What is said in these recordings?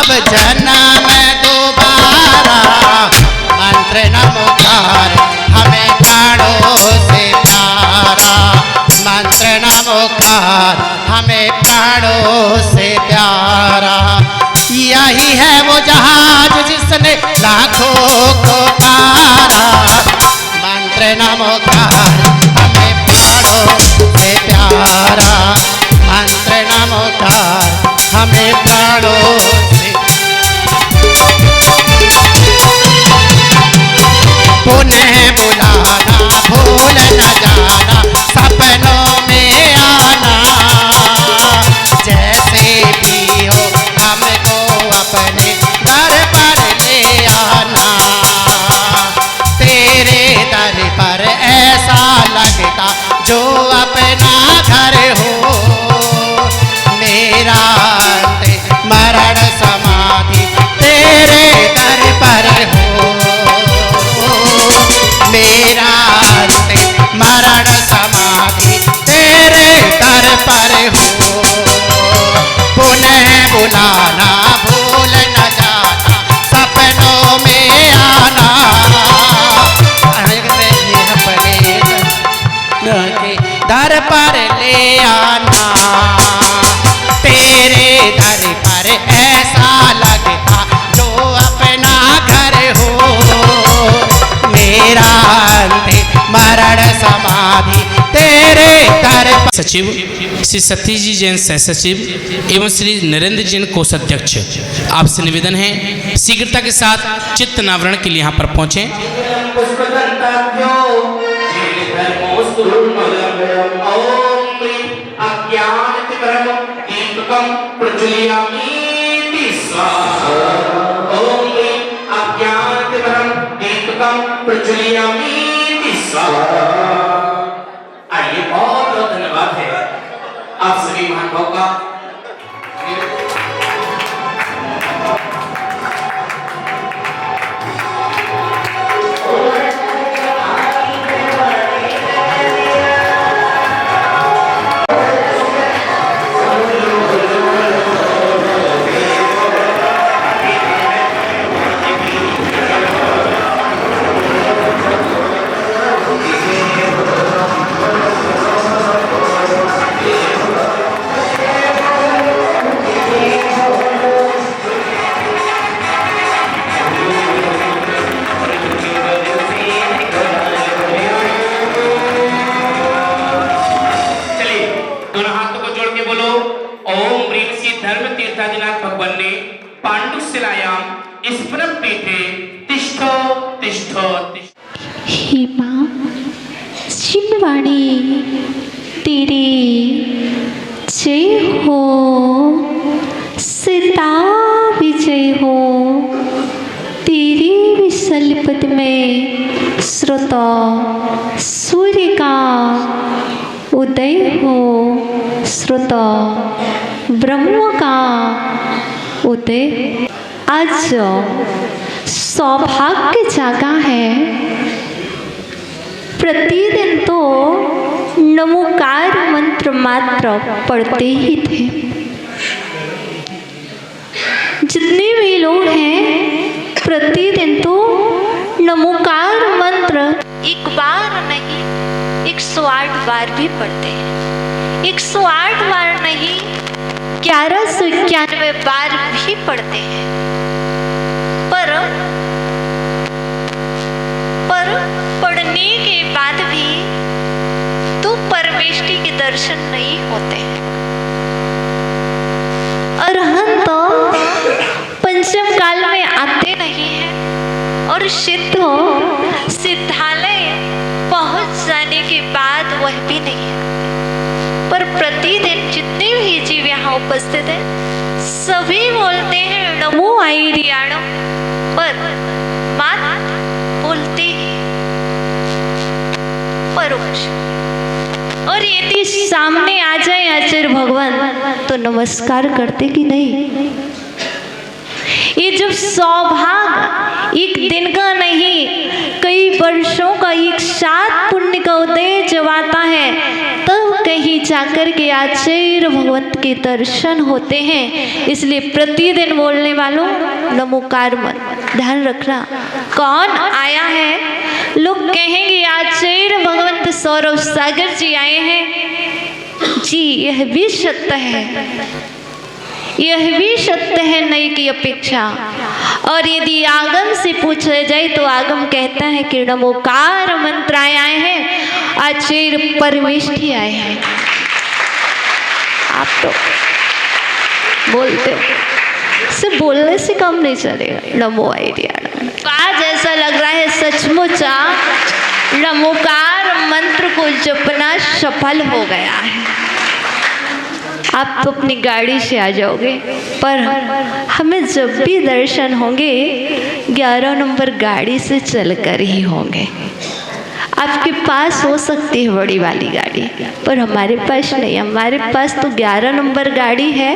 अब जन्म दोबारा मंत्र नमोकार हमें प्राणों से प्यारा, मंत्र नमोकार हमें प्राणों से प्यारा। यही है वो जहाज जिसने लाखों को पारा, मंत्र नमोकार हमें प्राणों से प्यारा, मंत्र नमोकार हमें प्राणों से। पुनः बुलाना भूल न जाना सपनों में आना, जैसे भी हो हमको अपने दर पर ले आना। तेरे दर पर ऐसा लगता जो अपना घर हो, मेरा मरण समाधि तेरे दर पर हो, मेरा मरण समाधि तेरे दर पर हो। पुनः बुलाना भूल न जाना सपनों में आना, अपने दर पर ले आना। तेरे दर पर ऐसा लगता जो अपना घर हो, मेरा मरण समाधि तेरे दर पर। सचिव श्री सतीश जी जैन सह सचिव एवं श्री नरेंद्र जैन कोषाध्यक्ष, आपसे निवेदन है शीघ्रता के साथ चित्त नावरण के लिए यहाँ पर पहुँचे। आइए, बहुत बहुत धन्यवाद है आप सभी महानुभाव का। तेरे जय हो, सीता विजय हो, तेरे विशाल पद में स्रोत सूर्य का उदय हो, स्रोत ब्रह्म का उदय। आज सौभाग्य जागा है, प्रतिदिन तो नमोकार मंत्र मात्र पढ़ते ही थे। जितने भी लोग हैं प्रतिदिन तो नमोकार मंत्र एक बार नहीं 108 बार भी पढ़ते हैं। 108 बार नहीं 1191 बार भी पढ़ते हैं। पर पढ़ने के बाद भी तो परमेष्टि के दर्शन नहीं होते हैं। अरहंत पंचम काल में आते नहीं हैं और सिद्धालय पहुंच जाने के बाद वह भी नहीं है। पर प्रतिदिन जितने भी जीव यहाँ उपस्थित हैं सभी बोलते हैं नमो आईरियाणम, पर मात बोलते ही परोक्ष। और यदि सामने आ जाए आचार्य भगवान तो नमस्कार करते कि नहीं? ये जब सौभाग्य एक दिन का नहीं कई वर्षों का एक साथ पुण्य का उदय जब आता है तब कहीं जाकर के आचार्य भगवंत के दर्शन होते हैं। इसलिए प्रतिदिन बोलने वालों नमोकार मंत्र ध्यान रखना। कौन आया है? लोग कहेंगे आचार्य भगवंत सौरभ सागर जी आए हैं। जी यह भी सत्य है, यह भी सत्य है नई की अपेक्षा। और यदि आगम से पूछा जाए तो आगम कहता है कि नमोकार मंत्र आए हैं, आचार्य परमेष्ठी आए हैं। आप तो बोलते हो, सिर्फ बोलने से काम नहीं चलेगा। नमो आइडिया आज ऐसा लग रहा है सचमुच नमोकार मंत्र को जपना सफल हो गया है। आप तो अपनी गाड़ी से आ जाओगे, पर हमें जब भी दर्शन होंगे 11 नंबर गाड़ी से चलकर ही होंगे। आपके पास हो सकती है बड़ी वाली गाड़ी, पर हमारे पास नहीं। हमारे पास तो 11 नंबर गाड़ी है।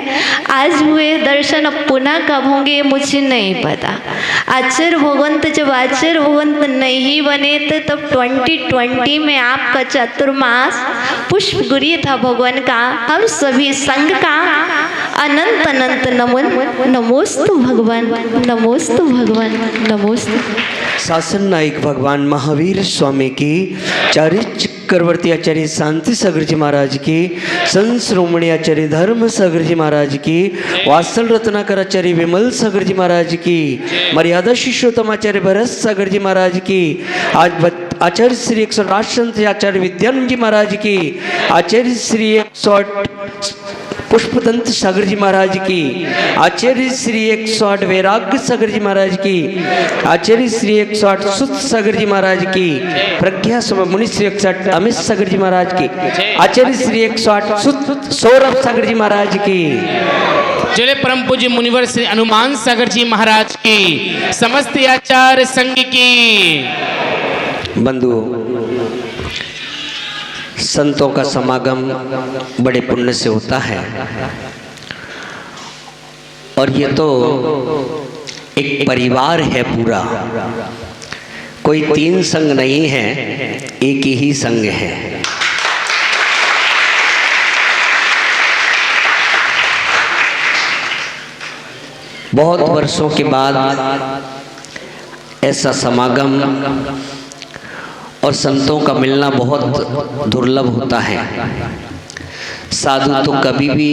आज हुए दर्शन, अब पुनः कब होंगे मुझे नहीं पता। आचार्य भगवंत जब आचार्य भगवंत नहीं बने थे तब 2020 में आपका चतुर्मास पुष्प गुरी था भगवान का। हम सभी संघ का अनंत अनंत नमन। नमोस्तु भगवान, नमोस्तु भगवान, नमोस्तु। शासन नायक भगवान महावीर स्वामी की, आचार्य चक्रवर्ती आचार्य शांति सागर जी महाराज की, संत श्रोमणी आचार्य धर्म सागर जी महाराज की, वात्सल रत्नाकर आचार्य विमल सागर जी महाराज की, मर्यादा शिष्योत्तम आचार्य भरत सागर जी महाराज की, आज आचार्य श्री 108 संत आचार्य विद्यानंद जी महाराज की, आचार्य श्री 108 पुष्पदंत सागर जी महाराज की, आचार्य श्री 108 वैराग्य सागर जी महाराज की, आचार्य श्री 108 सुत सागर जी महाराज की, प्रज्ञा समय मुनि श्री 108 अमित सागर जी महाराज की, आचार्य श्री 108 सुत सौरभ सागर जी महाराज की, जले परम पूज्य मुनिवर श्री हनुमान सागर जी महाराज की, समस्त आचार्य संघ की। बंधुओं, संतों का समागम बड़े पुण्य से होता है, और ये तो एक परिवार है पूरा। कोई 3 संघ नहीं है, एक ही संघ है। बहुत वर्षों के बाद ऐसा समागम और संतों का मिलना बहुत दुर्लभ होता है। साधु तो कभी भी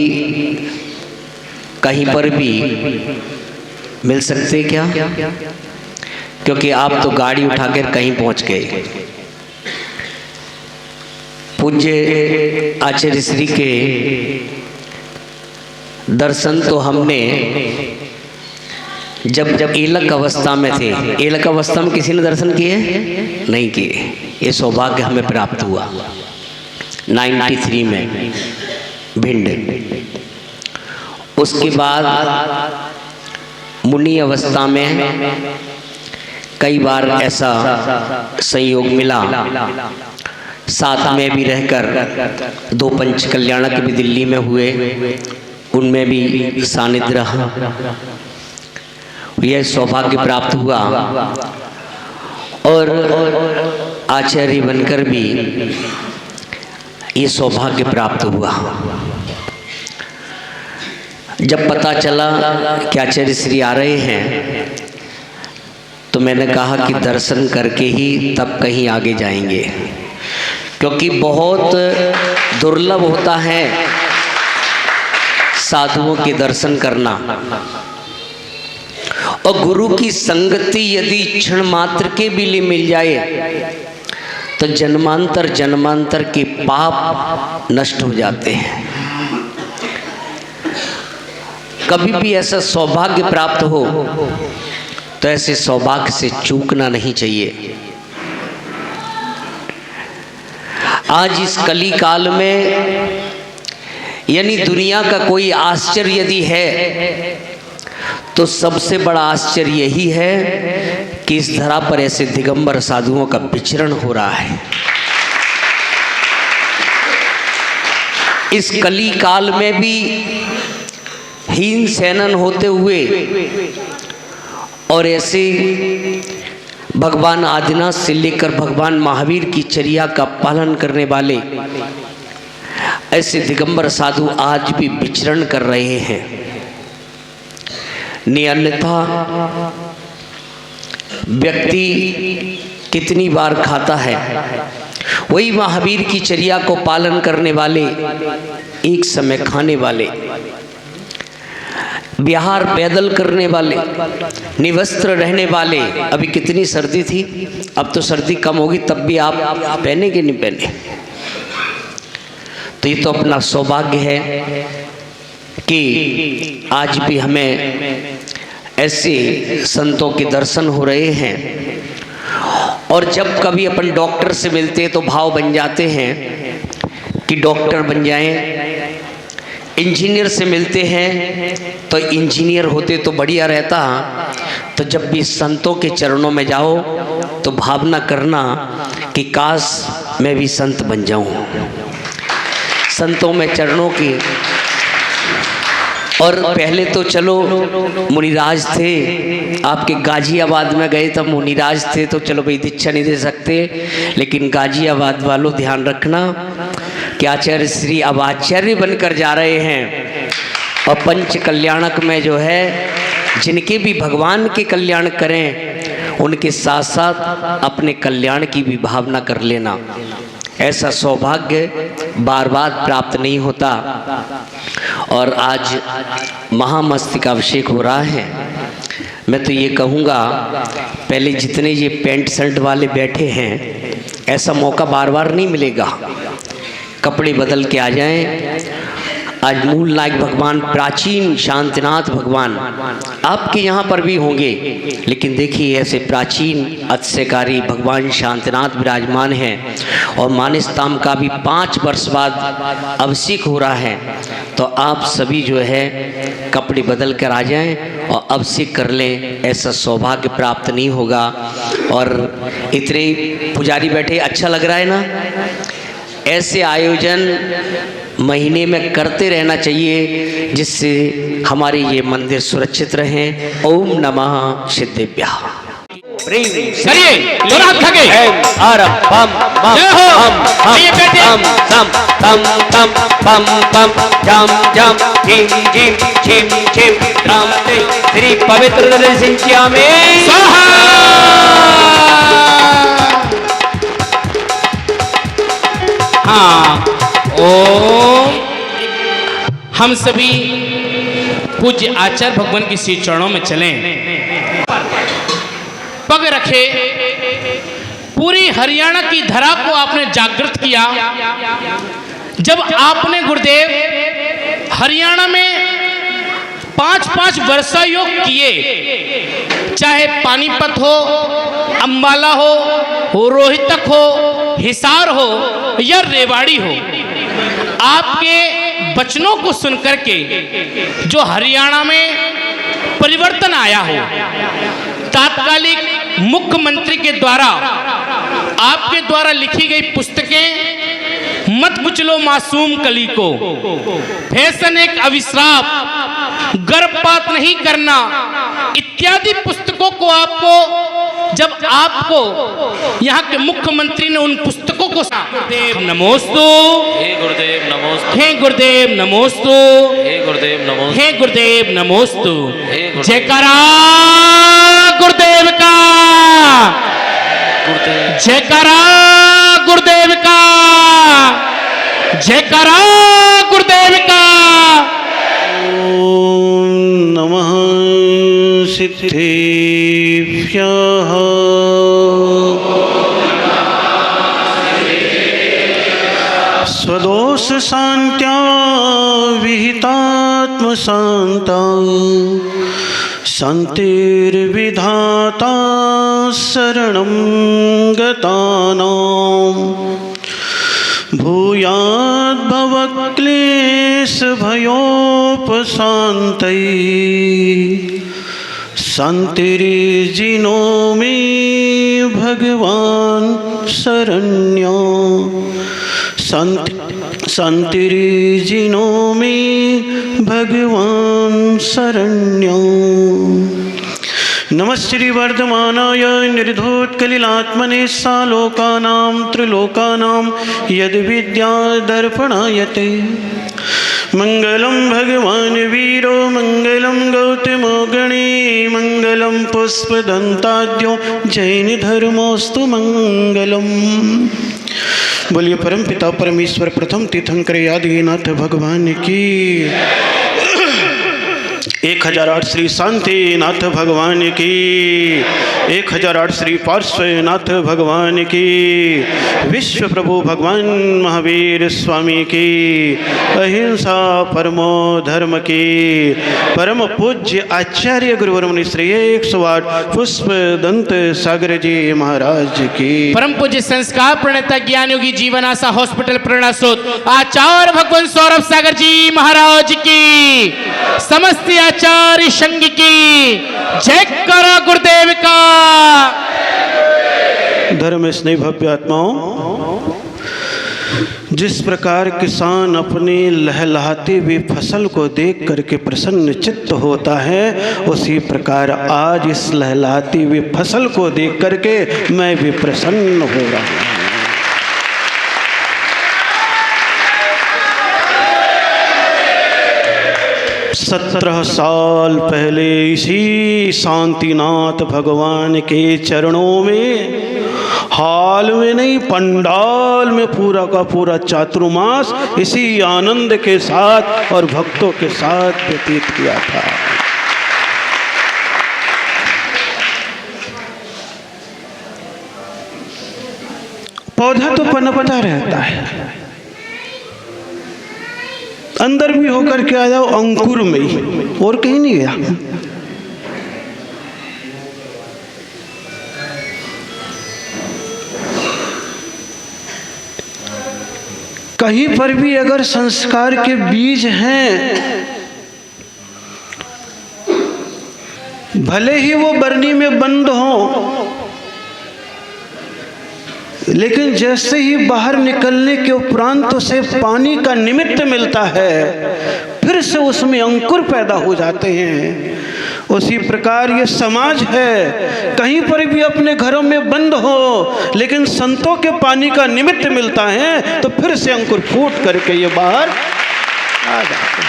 कहीं पर भी मिल सकते क्या? क्योंकि आप तो गाड़ी उठाकर कहीं पहुंच गए। पूज्य आचार्य श्री के दर्शन तो हमने जब एलक अवस्था में थे। एलक अवस्था में किसी ने दर्शन किए? नहीं किए। ये सौभाग्य हमें प्राप्त हुआ 93 में भिंड। उसके बाद मुनि अवस्था में कई बार ऐसा संयोग मिला, साथ में भी रहकर 2 पंच कल्याणक भी दिल्ली में हुए, उनमें भी सानिध्य रहा। यह सौभाग्य प्राप्त हुआ और आचार्य बनकर भी ये सौभाग्य प्राप्त हुआ। जब पता चला कि आचार्य श्री आ रहे हैं तो मैंने कहा कि दर्शन करके ही तब कहीं आगे जाएंगे, क्योंकि बहुत दुर्लभ होता है साधुओं के दर्शन करना। और गुरु की संगति यदि क्षण मात्र के भी लिए मिल जाए तो जन्मांतर जन्मांतर के पाप नष्ट हो जाते हैं। कभी भी ऐसा सौभाग्य प्राप्त हो तो ऐसे सौभाग्य से चूकना नहीं चाहिए। आज इस कली काल में यानी दुनिया का कोई आश्चर्य यदि है तो सबसे बड़ा आश्चर्य यही है कि इस धरा पर ऐसे दिगंबर साधुओं का विचरण हो रहा है। इस कली काल में भी हीन सैनन होते हुए और ऐसे भगवान आदिनाथ से लेकर भगवान महावीर की चर्या का पालन करने वाले ऐसे दिगंबर साधु आज भी विचरण कर रहे हैं। अन्यथा व्यक्ति कितनी बार खाता है। वही महावीर की चर्या को पालन करने वाले, एक समय खाने वाले, विहार पैदल करने वाले, निवस्त्र रहने वाले। अभी कितनी सर्दी थी, अब तो सर्दी कम होगी, तब भी आप पहने कि नहीं पहने। तो ये तो अपना सौभाग्य है कि आज भी हमें ऐसे संतों के दर्शन हो रहे हैं। और जब कभी अपन डॉक्टर से मिलते तो भाव बन जाते हैं कि डॉक्टर बन जाएं, इंजीनियर से मिलते हैं तो इंजीनियर होते तो बढ़िया रहता। तो जब भी संतों के चरणों में जाओ तो भावना करना कि काश मैं भी संत बन जाऊं। संतों में चरणों की, और पहले तो चलो मुनिराज थे, आपके गाजियाबाद में गए तब मुनिराज थे तो चलो भाई दीक्षा नहीं दे सकते, लेकिन गाजियाबाद वालों ध्यान रखना कि आचार्य श्री अब आचार्य बनकर जा रहे हैं। और पंच कल्याणक में जो है, जिनके भी भगवान के कल्याण करें उनके साथ साथ अपने कल्याण की भी भावना कर लेना। ऐसा सौभाग्य बार बार प्राप्त नहीं होता। और आज महामस्तक अभिषेक हो रहा है। मैं तो ये कहूँगा, पहले जितने ये पेंट शर्ट वाले बैठे हैं, ऐसा मौका बार बार नहीं मिलेगा। कपड़े बदल के आ जाएं। आज मूल नायक भगवान, प्राचीन शांतिनाथ भगवान आपके यहाँ पर भी होंगे, लेकिन देखिए ऐसे प्राचीन अतिशयकारी भगवान शांतिनाथ विराजमान हैं। और मानसताम का भी 5 वर्ष बाद अभिषेक हो रहा है। तो आप सभी जो है कपड़े बदल कर आ जाएं और अभिषेक कर लें, ऐसा सौभाग्य प्राप्त नहीं होगा। और इतने पुजारी बैठे, अच्छा लग रहा है ना। ऐसे आयोजन महीने में करते रहना चाहिए, जिससे हमारे ये मंदिर सुरक्षित रहें। ओम नमः सिद्धेभ्यः। करिए दोनों हाथ खगे। जय हो। आइए बैठिए। तम तम तम पम पम जम जम झिम झिम झिम झिम राम श्री पवित्र दर्शन में हाँ। ओम। हम सभी पूज्य आचार्य भगवान के श्री चरणों में चलें, पग रखे। पूरी हरियाणा की धरा को आपने जागृत किया। जब आपने गुरुदेव हरियाणा में 5-5 वर्षा योग किए, चाहे पानीपत हो, अंबाला हो, रोहतक हो, हिसार हो या रेवाड़ी हो, आपके वचनों को सुनकर के जो हरियाणा में परिवर्तन आया हो, तात्कालिक मुख्यमंत्री के द्वारा आपके द्वारा लिखी गई पुस्तकें मत कुचलो मासूम कली को, फैशन एक अविश्राप, गर्भपात नहीं करना इत्यादि पुस्तकों को जब आपको यहाँ के मुख्यमंत्री ने उन पुस्तकों को गुरुदेव नमोस्तु, हे गुरुदेव नमोस्तु, हे गुरुदेव नमोस्तु, हे गुरुदेव नमोस्तु, हे गुरुदेव नमोस्तु। हे गुरुदेव। जयकारा गुरुदेव का, गुरुदेव। जयकारा गुरुदेव का, जयकारा गुरुदेव का। ओम नमः सिद्धेभ्यः। स्वदोष शांत्या विहितात्म शांता, शांतिर्विधाता शरणं गतानां। भूयाद् भवक्लेश भयोपशान्तये, शान्तिर्जिनो मे भगवान् शरण्यो। शान्तिर्जिनो मे भगवान् शरण्यो। नमः श्री वर्धमानाय निर्धूतकलिलात्मने सालोकानां त्रिलोकानां यद्विद्यादर्पणायते मंगलम भगवान वीरो मंगलम गौतमो गणे मंगलम पुष्पदंताद्यो जैन धर्मोस्तु मंगलम। बोलिए परम पिता परमेश्वर प्रथम तीर्थंकर आदिनाथ भगवान की 1008 श्री शांतिनाथ भगवान की 1008 श्री पार्श्वनाथ भगवान की विश्व प्रभु भगवान महावीर स्वामी की अहिंसा परमो धर्म की परम पूज्य आचार्य गुरुवर्मणि श्री 108 पुष्प दंत सागर जी महाराज की परम पूज्य संस्कार प्रणेता ज्ञान योगी जीवन आशा हॉस्पिटल प्रेरणा स्रोत आचार्य भगवान सौरभ सागर जी महाराज की समस्त आचार्य संघ की जय करो गुरुदेव का। धर्म स्नेह भव्य आत्माओं, जिस प्रकार किसान अपनी लहलहाती हुई फसल को देख करके प्रसन्न चित्त होता है, उसी प्रकार आज इस लहलहाती हुई फसल को देख करके मैं भी प्रसन्न हो रहा हूँ। 17 साल पहले इसी शांतिनाथ भगवान के चरणों में हाल में नहीं पंडाल में पूरा का पूरा चातुर्मास इसी आनंद के साथ और भक्तों के साथ व्यतीत किया था। पौधा तो पनपता रहता है, अंदर भी होकर के आ जाओ अंकुर में ही, और कहीं नहीं गया। कहीं पर भी अगर संस्कार के बीज हैं, भले ही वो बरनी में बंद हो, लेकिन जैसे ही बाहर निकलने के उपरांत उसे पानी का निमित्त मिलता है, फिर से उसमें अंकुर पैदा हो जाते हैं। उसी प्रकार ये समाज है, कहीं पर भी अपने घरों में बंद हो, लेकिन संतों के पानी का निमित्त मिलता है तो फिर से अंकुर फूट करके ये बाहर आ जाते हैं।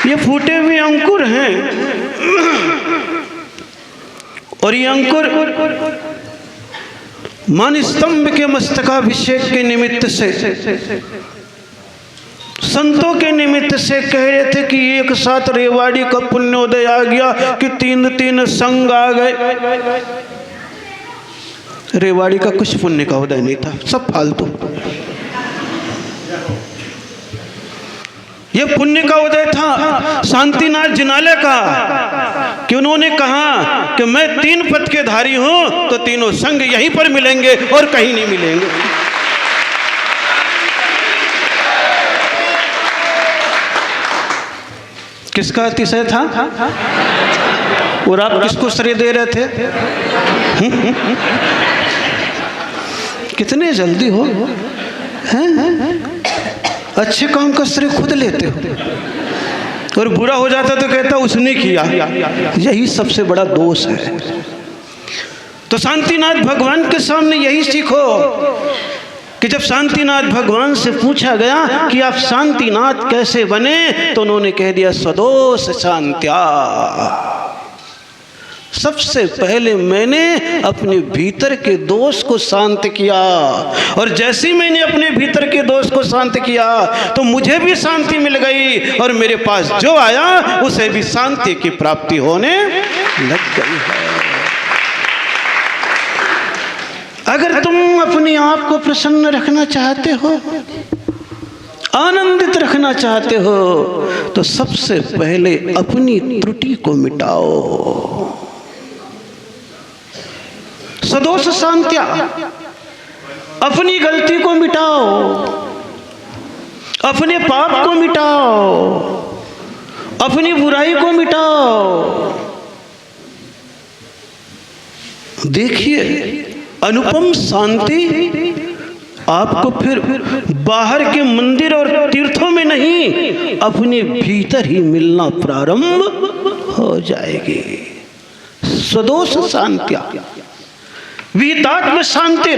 ये फूटे हुए अंकुर हैं, और ये अंकुर मान स्तंभ के मस्तकाभिषेक के निमित्त से, संतों के निमित्त से कह रहे थे कि एक साथ रेवाड़ी का पुण्योदय आ गया कि तीन संग आ गए। रेवाड़ी का कुछ पुण्य का उदय नहीं था, सब फालतू। ये पुण्य का उदय था शांतिनाथ जिनालय का, कि उन्होंने कहा कि मैं 3 पद के धारी हूं, तो तीनों संग यहीं पर मिलेंगे और कहीं नहीं मिलेंगे। किसका अतिशय था? और आप किसको श्रेय दे रहे थे? कितने जल्दी हो, अच्छे काम का श्रेय खुद लेते हो, और बुरा हो जाता तो कहता उसने किया। यही सबसे बड़ा दोष है। तो शांतिनाथ भगवान के सामने यही सीखो कि जब शांतिनाथ भगवान से पूछा गया कि आप शांतिनाथ कैसे बने, तो उन्होंने कह दिया स्वदोष शांत्या। सबसे पहले मैंने अपने भीतर के दोष को शांत किया, और जैसे ही मैंने अपने भीतर के दोष को शांत किया तो मुझे भी शांति मिल गई, और मेरे पास जो आया उसे भी शांति की प्राप्ति होने लग गई है। अगर तुम अपने आप को प्रसन्न रखना चाहते हो, आनंदित रखना चाहते हो, तो सबसे पहले अपनी त्रुटि को मिटाओ। सदोष शांत्या, अपनी गलती को मिटाओ, अपने पाप को मिटाओ, अपनी बुराई को मिटाओ। देखिए अनुपम शांति आपको फिर बाहर के मंदिर और तीर्थों में नहीं, अपने भीतर ही मिलना प्रारंभ हो जाएगी। स्वदोष शांत्या वीतात्म शांति,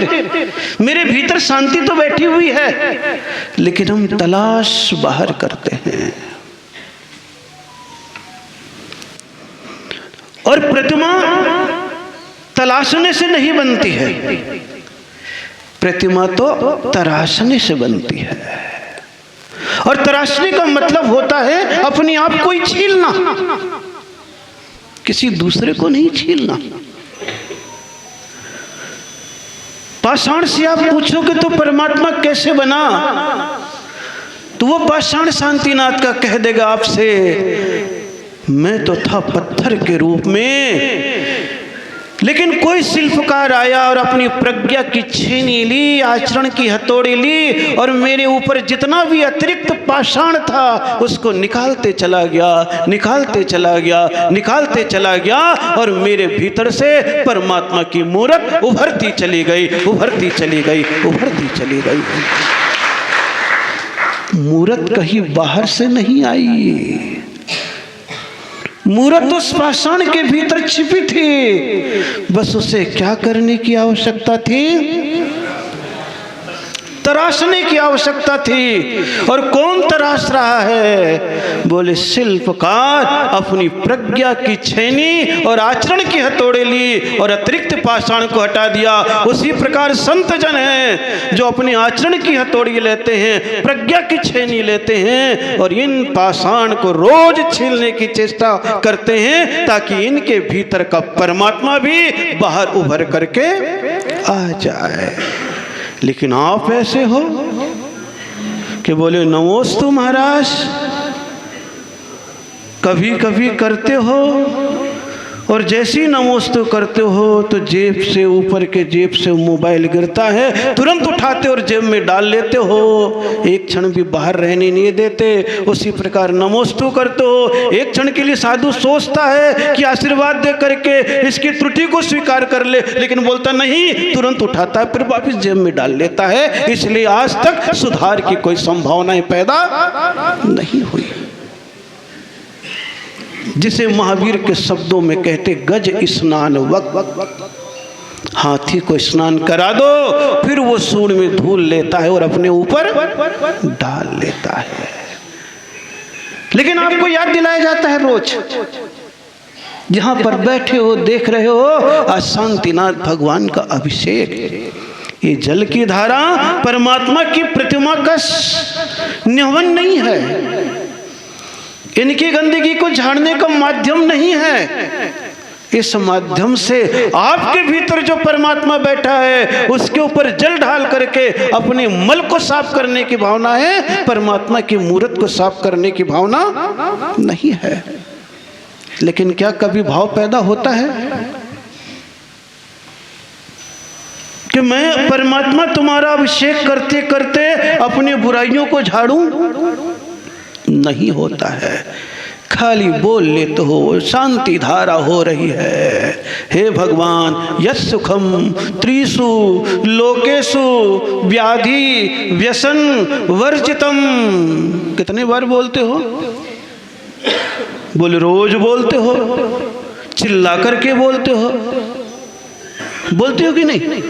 मेरे भीतर शांति तो बैठी हुई है, लेकिन हम तलाश बाहर करते हैं। और प्रतिमा तलाशने से नहीं बनती है, प्रतिमा तो तराशने से बनती है। और तराशने का मतलब होता है अपने आप को ही छीलना, किसी दूसरे को नहीं छीलना। पाषाण से आप पूछोगे तो परमात्मा कैसे बना, तो वो पाषाण शांतिनाथ का कह देगा आपसे, मैं तो था पत्थर के रूप में, लेकिन कोई शिल्पकार आया और अपनी प्रज्ञा की छेनी ली, आचरण की हथौड़ी ली, और मेरे ऊपर जितना भी अतिरिक्त पाषाण था उसको निकालते चला गया, निकालते चला गया, निकालते चला गया, और मेरे भीतर से परमात्मा की मूरत उभरती चली गई, उभरती चली गई, उभरती चली गई। मूरत कहीं बाहर से नहीं आई, मूरत उस पाषाण के भीतर छिपी थी, बस उसे क्या करने की आवश्यकता थी, तराशने की आवश्यकता थी। और कौन तराश रहा है, बोले शिल्पकार अपनी प्रज्ञा की छेनी और आचरण की हथौड़ी ली और अतिरिक्त पाषाण को हटा दिया। उसी प्रकार संत जन हैं जो अपने आचरण की हथौड़ी लेते हैं, प्रज्ञा की छेनी लेते हैं, और इन पाषाण को रोज छीलने की चेष्टा करते हैं, ताकि इनके भीतर का परमात्मा भी बाहर उभर करके आ जाए। लेकिन आप ऐसे हो कि बोले नमोस्तु महाराज, कभी कभी करते हो, और जैसे ही नमोस्तु करते हो तो जेब से, ऊपर के जेब से मोबाइल गिरता है, तुरंत उठाते और जेब में डाल लेते हो, एक क्षण भी बाहर रहने नहीं देते। उसी प्रकार नमोस्तु करते हो, एक क्षण के लिए साधु सोचता है कि आशीर्वाद दे करके इसकी त्रुटि को स्वीकार कर ले, लेकिन बोलता नहीं, तुरंत उठाता है, फिर वापिस जेब में डाल लेता है। इसलिए आज तक सुधार की कोई संभावनाएं पैदा नहीं हुई। जिसे महावीर के शब्दों में कहते गज स्नान वक्त, हाथी को स्नान करा दो, फिर वो सूंड में धूल लेता है और अपने ऊपर डाल लेता है। लेकिन आपको याद दिलाया जाता है रोज, जहां पर बैठे हो देख रहे हो आज शांतिनाथ भगवान का अभिषेक, ये जल की धारा परमात्मा की प्रतिमा का न्यवन नहीं है, इनकी गंदगी को झाड़ने का माध्यम नहीं है। इस माध्यम से आपके भीतर जो परमात्मा बैठा है उसके ऊपर जल ढाल करके अपने मल को साफ करने की भावना है, परमात्मा की मूर्त को साफ करने की भावना नहीं है। लेकिन क्या कभी भाव पैदा होता है कि मैं परमात्मा तुम्हारा अभिषेक करते करते अपनी बुराइयों को झाड़ूं? नहीं होता है। खाली बोल लेते हो, शांति धारा हो रही है, हे भगवान यस् सुखम त्रिषु लोकेषु व्याधि व्यसन वर्जितम। कितने बार बोलते हो? बोले रोज बोलते हो, चिल्ला करके बोलते हो, बोलते हो कि नहीं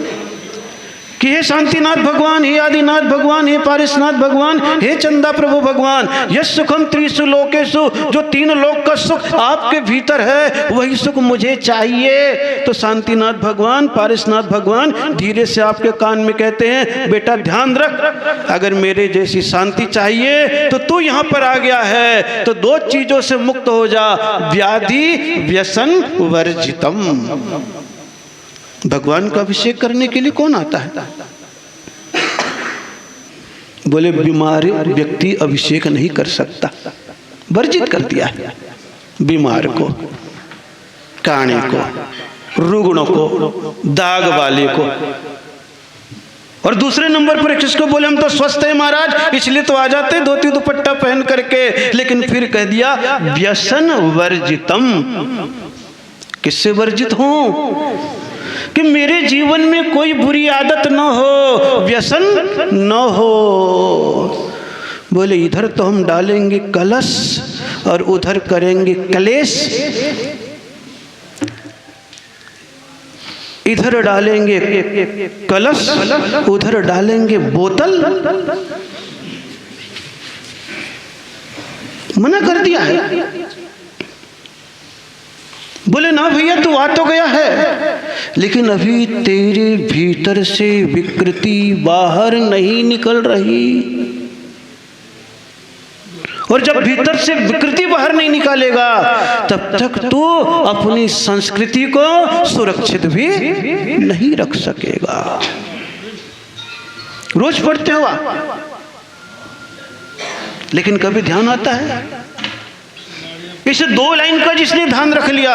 कि हे शांतिनाथ भगवान, हे आदिनाथ भगवान, हे पारिसनाथ भगवान, हे चंदा प्रभु भगवान, यस सुखम त्रिषु लोकेषु, जो तीन लोक का सुख आपके भीतर है वही सुख मुझे चाहिए। तो शांतिनाथ भगवान, पारिसनाथ भगवान धीरे से आपके कान में कहते हैं, बेटा ध्यान रख, अगर मेरे जैसी शांति चाहिए तो तू यहाँ पर आ गया है, तो दो चीजों से मुक्त हो जा, व्याधि व्यसन वर्जितम। भगवान का अभिषेक करने के लिए कौन आता है? बोले बीमार व्यक्ति अभिषेक नहीं कर सकता, वर्जित कर दिया है बीमार को, काणे को, रुग्ण को, दाग वाले को। और दूसरे नंबर पर किसको बोले हम तो स्वस्थ है महाराज, इसलिए तो आ जाते धोती दुपट्टा पहन करके, लेकिन फिर कह दिया व्यसन वर्जितम। किससे वर्जित हूं? कि मेरे जीवन में कोई बुरी आदत न हो, व्यसन न हो। बोले इधर तो हम डालेंगे कलश और उधर करेंगे कलेश, इधर डालेंगे कलश, उधर डालेंगे बोतल। मना कर दिया है। बोले ना भैया तू आ तो गया है, लेकिन अभी तेरे भीतर से विकृति बाहर नहीं निकल रही, और जब भीतर से विकृति बाहर नहीं निकालेगा तब तक तू अपनी संस्कृति को सुरक्षित भी नहीं रख सकेगा। रोज पढ़ते हो आप, लेकिन कभी ध्यान आता है? इस 2 लाइन का जिसने ध्यान रख लिया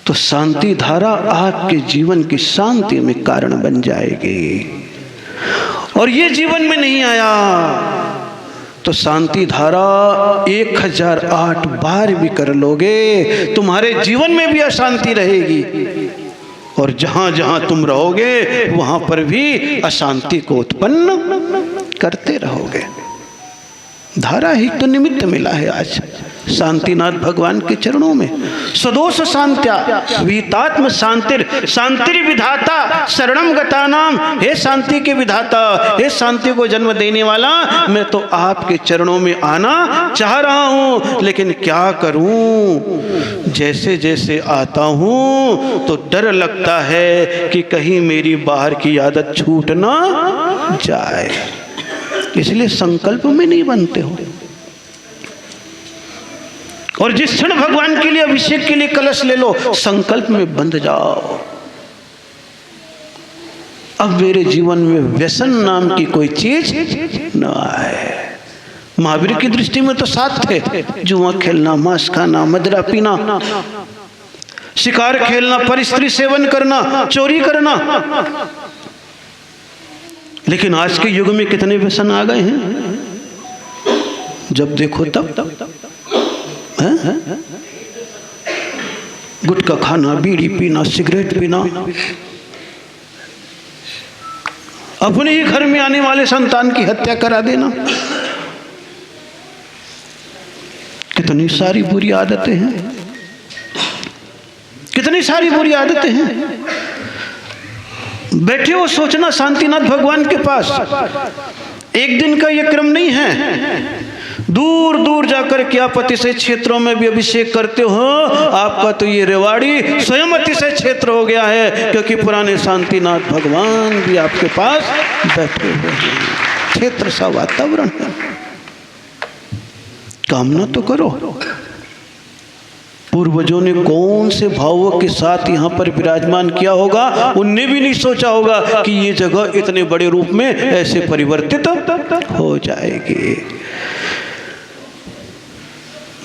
तो शांति धारा आपके जीवन की शांति में कारण बन जाएगी। और ये जीवन में नहीं आया तो शांति धारा 1008 बार भी कर लोगे, तुम्हारे जीवन में भी अशांति रहेगी, और जहां जहां तुम रहोगे वहां पर भी अशांति को उत्पन्न करते रहोगे। धारा ही तो निमित्त मिला है आज शांतिनाथ भगवान के चरणों में। सदोष शांत्या विहितात्म शांतिर शांतिर विधाता शरणम गतानाम। हे शांति के विधाता, हे शांति को जन्म देने वाला, मैं तो आपके चरणों में आना चाह रहा हूं, लेकिन क्या करूं? जैसे जैसे आता हूं तो डर लगता है कि कहीं मेरी बाहर की आदत छूट ना जाए, इसलिए संकल्प में नहीं बनते हो। और जिस क्षण भगवान के लिए अभिषेक के लिए कलश ले लो, संकल्प में बंध जाओ, अब मेरे जीवन में व्यसन नाम की कोई चीज न आए। महावीर की दृष्टि में तो 7 थे, जुआ खेलना, मांस खाना, मदिरा पीना, शिकार खेलना, परिस्त्री सेवन करना, चोरी करना। लेकिन आज के युग में कितने व्यसन आ गए हैं, जब देखो तब गुटखा खाना, बीड़ी पीना, सिगरेट पीना, अपने ही घर में आने वाले संतान की हत्या करा देना। कितनी सारी बुरी आदतें हैं, कितनी सारी बुरी आदतें हैं। बैठे हो सोचना शांतिनाथ भगवान के पास एक दिन का ये क्रम नहीं है, दूर दूर जाकर के आप अतिशय क्षेत्रों में भी अभिषेक करते हो। आपका तो ये रेवाड़ी स्वयं अतिशय क्षेत्र हो गया है, क्योंकि पुराने शांतिनाथ भगवान भी आपके पास बैठे हुए हैं। क्षेत्र सा वातावरण है, कामना तो करो। पूर्वजों ने कौन से भावों के साथ यहाँ पर विराजमान किया होगा, उनने भी नहीं सोचा होगा कि ये जगह इतने बड़े रूप में ऐसे परिवर्तित हो जाएगी।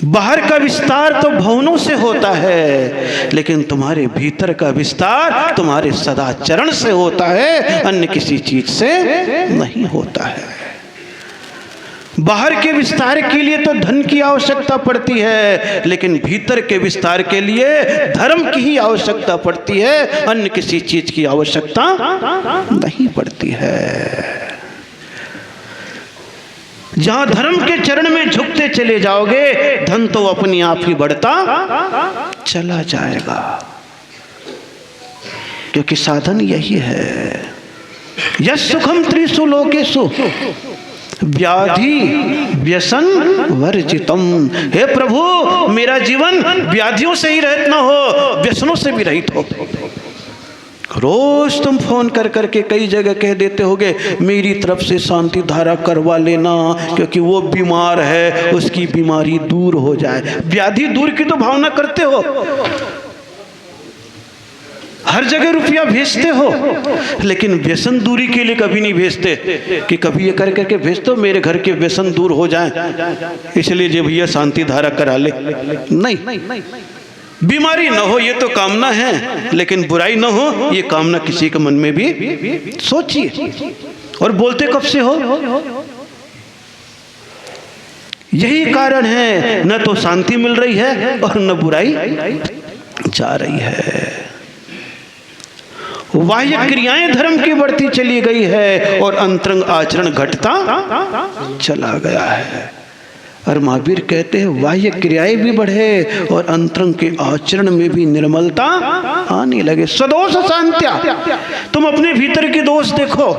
बाहर का विस्तार तो भवनों से होता है, लेकिन तुम्हारे भीतर का विस्तार तुम्हारे सदाचरण से होता है, अन्य किसी चीज से नहीं होता है। बाहर के विस्तार के लिए तो धन की आवश्यकता पड़ती है, लेकिन भीतर के विस्तार के लिए धर्म की ही आवश्यकता पड़ती है, अन्य किसी चीज की आवश्यकता नहीं पड़ती है। जहां धर्म के चरण में झुकते चले जाओगे, धन तो अपने आप ही बढ़ता चला जाएगा, क्योंकि साधन यही है। यस सुखम त्रिषु लोकेषु व्याधि व्यसन वर्जितम। हे प्रभु, मेरा जीवन व्याधियों से ही रहित न हो, व्यसनों से भी रहित हो। रोज तुम फोन कर करके कई जगह कह देते होगे मेरी तरफ से शांति धारा करवा लेना, क्योंकि वो बीमार है, उसकी बीमारी दूर हो जाए। व्याधि दूर की तो भावना करते हो, हर जगह रुपया भेजते हो, लेकिन व्यसन दूरी के लिए कभी नहीं भेजते कि कभी ये कर करके भेज दो मेरे घर के व्यसन दूर हो जाएं, इसलिए जो भैया शांति धारा करा ले। नहीं, बीमारी न हो ये तो कामना है, लेकिन बुराई न हो ये कामना किसी के मन में भी सोचिए। और बोलते कब से हो? यही कारण है, न तो शांति मिल रही है और न बुराई जा रही है। बाह्य क्रियाएं धर्म की बढ़ती चली गई है और अंतरंग आचरण घटता चला गया है। और महावीर कहते हैं बाह्य क्रियाएं भी बढ़े और अंतरंग के आचरण में भी निर्मलता आने लगे। सदोष शांत्या, तुम अपने भीतर के दोष देखो,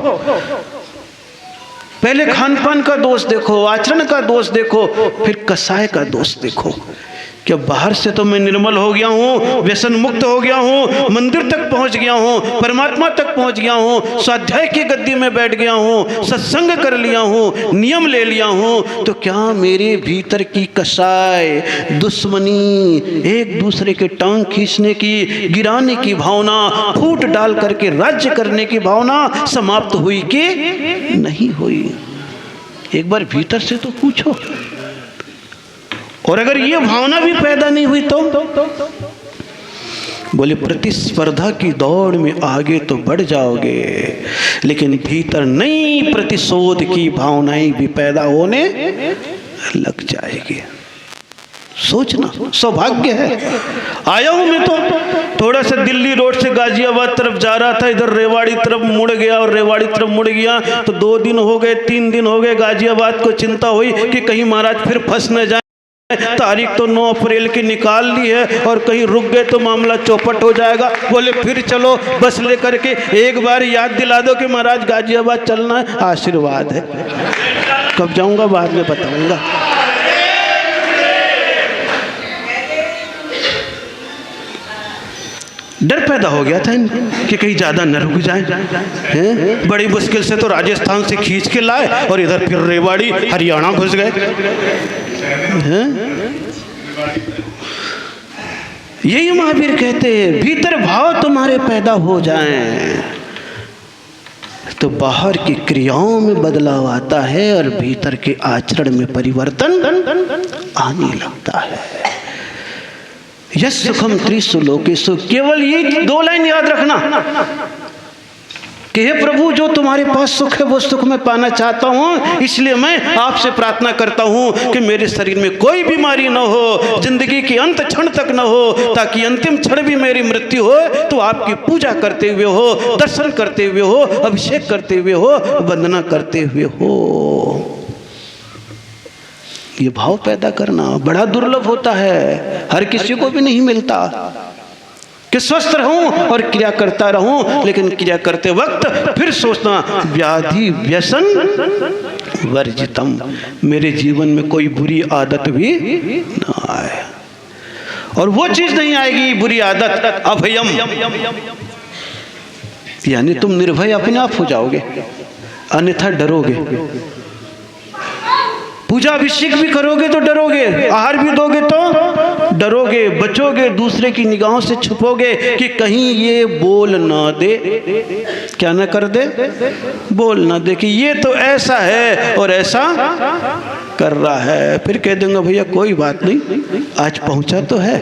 पहले खान पान का दोष देखो, आचरण का दोष देखो, फिर कसाय का दोष देखो। क्या बाहर से तो मैं निर्मल हो गया हूँ, व्यसन मुक्त हो गया हूँ, मंदिर तक पहुँच गया हूँ, परमात्मा तक पहुँच गया हूँ, स्वाध्याय की गद्दी में बैठ गया हूँ, सत्संग कर लिया हूँ, नियम ले लिया हूँ, तो क्या मेरे भीतर की कसाय, दुश्मनी, एक दूसरे के टांग खींचने की, गिराने की भावना, फूट डाल करके राज्य करने की भावना समाप्त हुई कि नहीं हुई? एक बार भीतर से तो पूछो। और अगर ये भावना भी पैदा नहीं हुई तो बोले प्रतिस्पर्धा की दौड़ में आगे तो बढ़ जाओगे, लेकिन भीतर नई प्रतिशोध की भावनाएं भी पैदा होने लग जाएगी। सोचना सौभाग्य है। आया हूं मैं तो थोड़ा सा दिल्ली रोड से गाजियाबाद तरफ जा रहा था, इधर रेवाड़ी तरफ मुड़ गया और रेवाड़ी तरफ मुड़ गया तो 2 दिन हो गए, 3 दिन हो गए, गाजियाबाद को चिंता हुई कि कहीं महाराज फिर फंस न जाए। तारीख तो 9 अप्रैल की निकाल ली है और कहीं रुक गए तो मामला चौपट हो जाएगा। बोले फिर चलो बस लेकर के, एक बार याद दिला दो कि महाराज गाजियाबाद चलना है, आशीर्वाद है। कब जाऊंगा बाद में बताऊंगा। डर पैदा हो गया था कि कहीं ज़्यादा न रुक जाए हैं? बड़ी मुश्किल से तो राजस्थान से खींच के लाए और इधर फिर रेवाड़ी हरियाणा घुस गए हैं? यही महावीर कहते हैं भीतर भाव तुम्हारे पैदा हो जाएं तो बाहर की क्रियाओं में बदलाव आता है और भीतर के आचरण में परिवर्तन आने लगता है। यस सुखम त्रिषु लोकेषु, केवल ये 2 लाइन याद रखना कि हे प्रभु जो तुम्हारे पास सुख है वो सुख मैं पाना चाहता हूँ, इसलिए मैं आपसे प्रार्थना करता हूँ कि मेरे शरीर में कोई बीमारी न हो, जिंदगी के अंत क्षण तक न हो, ताकि अंतिम क्षण भी मेरी मृत्यु हो तो आपकी पूजा करते हुए हो, दर्शन करते हुए हो, अभिषेक करते हुए हो, वंदना करते हुए हो। ये भाव पैदा करना बड़ा दुर्लभ होता है, हर किसी को भी नहीं मिलता कि स्वस्थ रहूं और क्रिया करता रहूं, लेकिन क्रिया करते वक्त फिर सोचना व्याधि व्यसन वर्जितम, मेरे जीवन में कोई बुरी आदत भी ना आए। और वो चीज नहीं आएगी बुरी आदत, अभयम, यानी तुम निर्भय अपने आप हो जाओगे, अन्यथा डरोगे। पूजा अभिषेक भी करोगे तो डरोगे, आहार भी दोगे तो डरोगे, बचोगे, दूसरे की निगाहों से छुपोगे कि कहीं ये बोल ना दे, क्या ना कर दे, बोल ना दे कि ये तो ऐसा है और ऐसा कर रहा है। फिर कह दूंगा भैया कोई बात नहीं, आज पहुंचा तो है,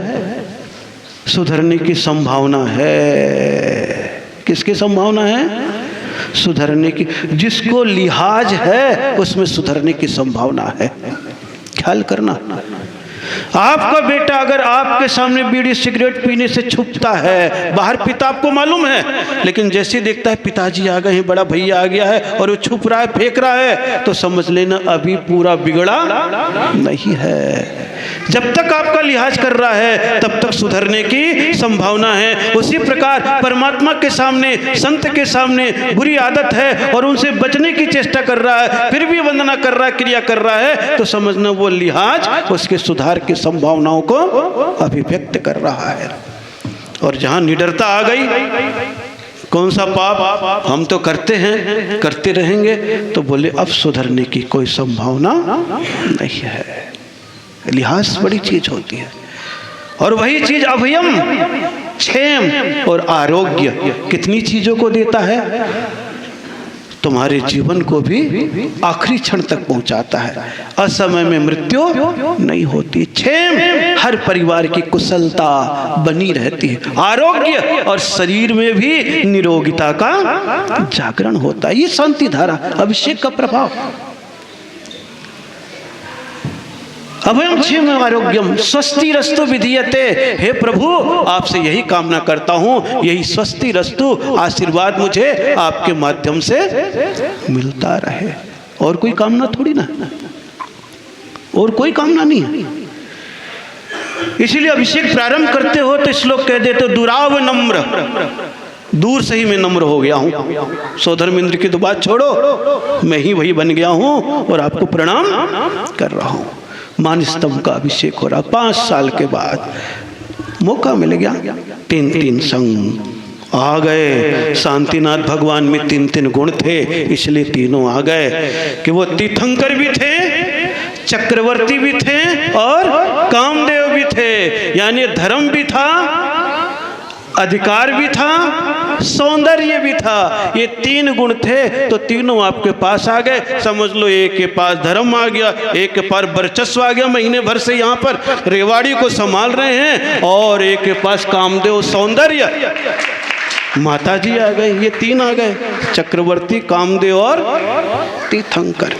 सुधरने की संभावना है। किसकी संभावना है? सुधरने की। जिसको लिहाज है उसमें सुधरने की संभावना है। ख्याल करना, आपका बेटा अगर आपके सामने बीड़ी सिगरेट पीने से छुपता है, बाहर पिता आपको मालूम है, लेकिन जैसे देखता है पिताजी आ गए हैं, बड़ा भैया आ गया है और वो छुप रहा है, फेंक रहा है, तो समझ लेना अभी पूरा बिगड़ा नहीं है। जब तक आपका लिहाज कर रहा है तब तक सुधरने की संभावना है। उसी प्रकार परमात्मा के सामने, संत के सामने बुरी आदत है और उनसे बचने की चेष्टा कर रहा है, फिर भी वंदना कर रहा है, क्रिया कर रहा है, तो समझना वो लिहाज उसके सुधार की संभावनाओं को अभिव्यक्त कर रहा है। और जहां निडरता आ गई, कौन सा पाप हम तो करते हैं, करते रहेंगे, तो बोले अब सुधरने की कोई संभावना नहीं है। लिहाज बड़ी चीज होती है। और वही चीज अभयम, क्षेम और आरोग्य कितनी चीजों को देता है, तुम्हारे जीवन को भी आखिरी क्षण तक पहुंचाता है। असमय में मृत्यु नहीं होती, क्षेम, हर परिवार की कुशलता बनी रहती है, आरोग्य और शरीर में भी निरोगिता का जागरण होता है। ये शांति धारा, अभिषेक का प्रभाव। अभयम क्षेम आरोग्यम स्वस्ति रस्तु विधीयते। हे प्रभु आपसे यही कामना करता हूँ, यही स्वस्ति रस्तु आशीर्वाद मुझे आपके माध्यम से मिलता रहे। और कोई कामना थोड़ी ना। और कोई कामना नहीं है। इसलिए अभिषेक प्रारंभ करते हो तो श्लोक कह देते हो दुराव नम्र, दूर से ही मैं नम्र हो गया हूँ। सौधर्मेंद्र की तो बात छोड़ो, मैं ही वही बन गया हूँ और आपको प्रणाम कर रहा हूँ। मान स्तंभ का अभिषेक हो रहा, 5 साल के बाद मौका मिल गया। 3 संग आ गए। शांतिनाथ भगवान में 3 गुण थे, इसलिए तीनों आ गए कि वो तीर्थंकर भी थे, चक्रवर्ती भी थे और कामदेव भी थे। यानी धर्म भी था, अधिकार भी था, सौंदर्य भी था। ये 3 गुण थे तो तीनों आपके पास आ गए। समझ लो, एक के पास धर्म आ गया, एक के पास वर्चस्व आ गया, महीने भर से यहाँ पर रेवाड़ी को संभाल रहे हैं, और एक के पास कामदेव सौंदर्य, माता जी आ गए। ये 3 आ गए, चक्रवर्ती, कामदेव और तीर्थंकर।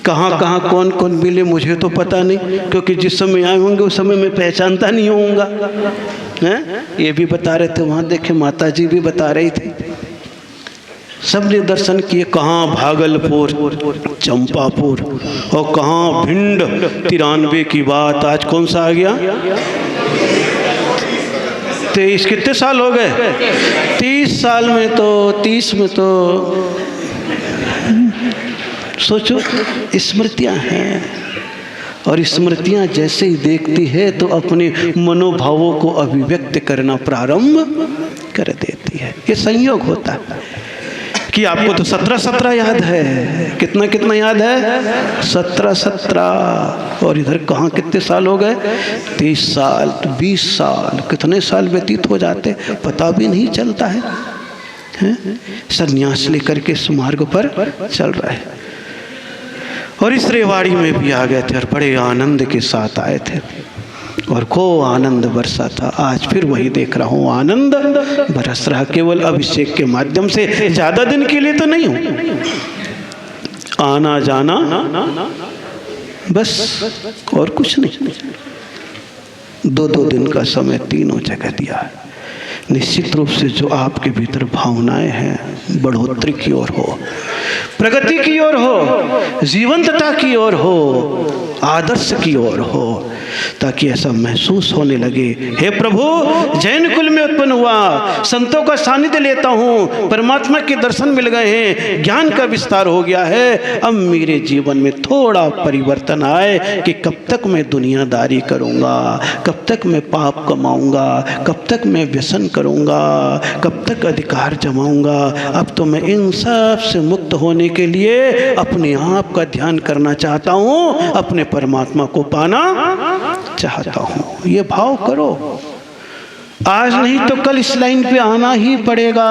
कहाँ कहाँ कौन कौन मिले मुझे तो पता नहीं, क्योंकि जिस समय आए होंगे उस समय मैं पहचानता नहीं होऊंगा। हैं? ये भी बता रहे थे, वहाँ देखे माता जी भी बता रही थी। सबने दर्शन किए। कहाँ भागलपुर, चंपापुर, और कहाँ भिंड। 93 की बात, आज कौन सा आ गया? 23। कितने साल हो गए? 30 साल में तो, 30 में तो सोचो, स्मृतियाँ हैं, और स्मृतियाँ जैसे ही देखती है तो अपने मनोभावों को अभिव्यक्त करना प्रारंभ कर देती है। ये संयोग होता है कि आपको तो 17 याद है। कितना कितना याद है? 17। और इधर कहाँ कितने साल हो गए? 30 साल, 20 साल, कितने साल व्यतीत हो जाते पता भी नहीं चलता है। संन्यास लेकर के इस मार्ग पर चल रहा है, और इस रेवाड़ी में भी आ गए थे और बड़े आनंद के साथ आए थे, और खूब आनंद बरसा था। आज फिर वही देख रहा हूँ, आनंद बरस रहा, केवल अभिषेक के माध्यम से। ज़्यादा दिन के लिए तो नहीं हूँ, आना जाना बस, और कुछ नहीं। 2 दिन का समय तीनों जगह दिया है। निश्चित रूप से जो आपके भीतर भावनाएं हैं बढ़ोतरी की ओर हो, प्रगति की ओर हो, जीवंतता की ओर हो, आदर्श की ओर हो, ताकि ऐसा महसूस होने लगे, हे प्रभु जैन कुल में उत्पन्न हुआ, संतों का सानिध्य लेता हूँ, परमात्मा के दर्शन मिल गए हैं, ज्ञान का विस्तार हो गया है। अब मेरे जीवन में थोड़ा परिवर्तन आए कि कब तक मैं दुनियादारी करूँगा, कब तक मैं पाप कमाऊँगा, कब तक मैं व्यसन करूँगा, कब तक अधिकार जमाऊँगा। अब तो मैं इन सब से मुक्त होने के लिए अपने आप का ध्यान करना चाहता हूँ, अपने परमात्मा को पाना चाहता हूँ। ये भाव करो। आज नहीं तो कल इस लाइन पे आना ही पड़ेगा।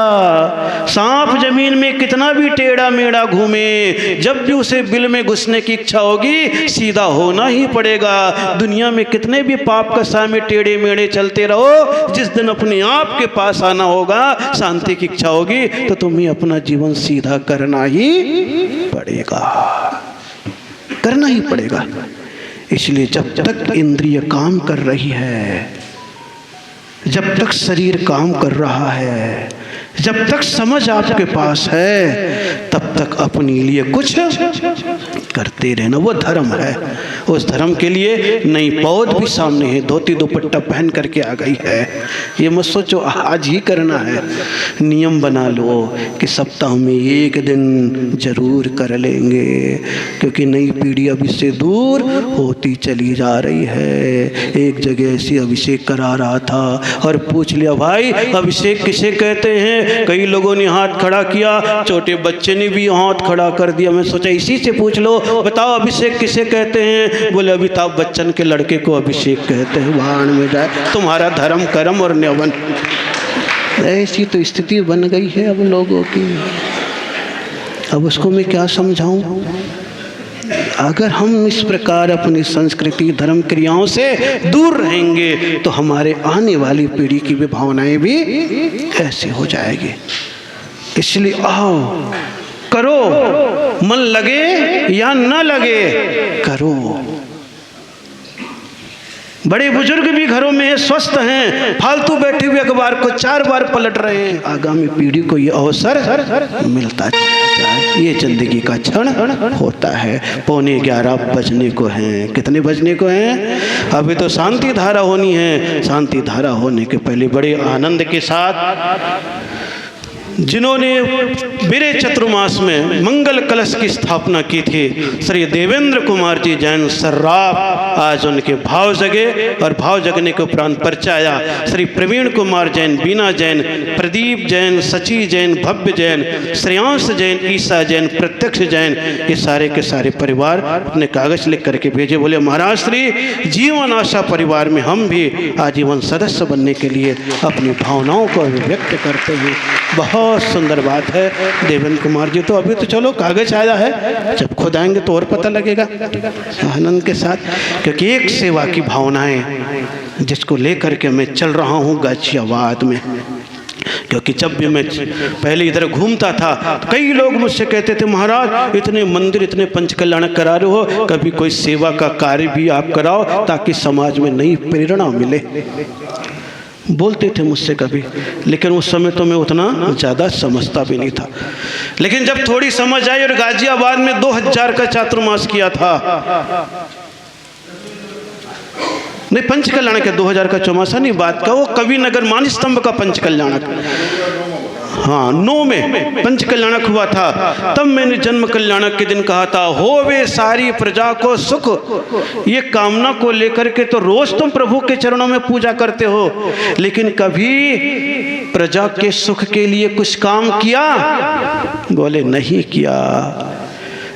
सांप जमीन में कितना भी टेढ़ा मेढ़ा घूमे, जब भी उसे बिल में घुसने की इच्छा होगी सीधा होना ही पड़ेगा। दुनिया में कितने भी पाप का सामे टेढ़े मेढ़े चलते रहो, जिस दिन अपने आप के पास आना होगा, शांति की इच्छा होगी, तो तुम्हें अपना जीवन सीधा करना ही पड़ेगा, करना ही पड़ेगा। इसलिए जब तक इंद्रिय काम कर रही है, जब तक शरीर काम कर रहा है, जब तक समझ आपके पास है, तब तक अपने लिए कुछ करते रहना। वो धर्म है। उस धर्म के लिए नई पौध भी सामने है, धोती दुपट्टा पहन करके आ गई है। ये मत सोचो आज ही करना है। नियम बना लो कि सप्ताह में 1 दिन जरूर कर लेंगे, क्योंकि नई पीढ़ी अब इससे दूर होती चली जा रही है। एक जगह ऐसी अभिषेक करा रहा था और पूछ लिया, भाई अभिषेक किसे कहते हैं? कई लोगों ने हाथ खड़ा किया, छोटे बच्चे ने भी हाथ खड़ा कर दिया। मैं सोचा इसी से पूछ लो, बताओ अभिषेक किसे कहते हैं? बोले अमिताभ बच्चन के लड़के को अभिषेक कहते हैं। भाड़ में जाए तुम्हारा धर्म कर्म और न्यवन। ऐसी तो स्थिति बन गई है अब लोगों की। अब उसको मैं क्या समझाऊं? अगर हम इस प्रकार अपनी संस्कृति धर्म क्रियाओं से दूर रहेंगे तो हमारे आने वाली पीढ़ी की भी भावनाएं भी ऐसी हो जाएगी। इसलिए आओ करो, मन लगे या न लगे करो। बड़े बुजुर्ग भी घरों में स्वस्थ हैं, फालतू बैठे हुए अखबार को 4 बार पलट रहे हैं। आगामी पीढ़ी को ये अवसर मिलता है। जाए। ये जिंदगी का क्षण होता है। 11:15 बजने को हैं। कितने बजने को हैं? अभी तो शांति धारा होनी है। शांति धारा होने के पहले बड़े आनंद के साथ जिन्होंने बिरे चतुर्मास में मंगल कलश की स्थापना की थी, श्री देवेंद्र कुमार जी जैन सर्राफ, आज उनके भाव जगे और भाव जगने के उपरांत परिचय आया। श्री प्रवीण कुमार जैन, बीना जैन, प्रदीप जैन, सची जैन, भव्य जैन, श्रेयांश जैन, ईसा जैन, प्रत्यक्ष जैन, ये सारे के सारे परिवार अपने कागज लिख करके भेजे। बोले महाराज श्री जीवन आशा परिवार में हम भी आजीवन सदस्य बनने के लिए अपनी भावनाओं को अभिव्यक्त करते हैं। बहुत सुंदर बात है। देवेंद्र कुमार जी तो अभी तो चलो कागज आया है, जब खुद आएंगे तो और पता लगेगा आनंद के साथ। क्योंकि एक सेवा की भावनाएं जिसको लेकर के मैं चल रहा हूँ गाजियाबाद में। क्योंकि जब भी मैं पहले इधर घूमता था तो कई लोग मुझसे कहते थे महाराज इतने मंदिर इतने पंचकल्याण करा रहे हो, कभी कोई सेवा का कार्य भी आप कराओ ताकि समाज में नई प्रेरणा मिले। बोलते थे मुझसे कभी, लेकिन उस समय तो मैं उतना ज़्यादा समझता भी नहीं था। लेकिन जब थोड़ी समझ आई और गाजियाबाद में 2000 का चातुर्मास किया था, नहीं पंचकल्याणक है, 2000 का चौमासा नहीं बात का, वो कवि नगर मानस्तंभ का पंचकल्याणक, हाँ 9 में पंचकल्याणक हुआ था। तब मैंने जन्म कल्याणक के दिन कहा था, हो वे सारी प्रजा को सुख। ये कामना को लेकर के तो रोज तुम प्रभु के चरणों में पूजा करते हो, लेकिन कभी प्रजा के सुख के लिए कुछ काम किया? बोले नहीं किया।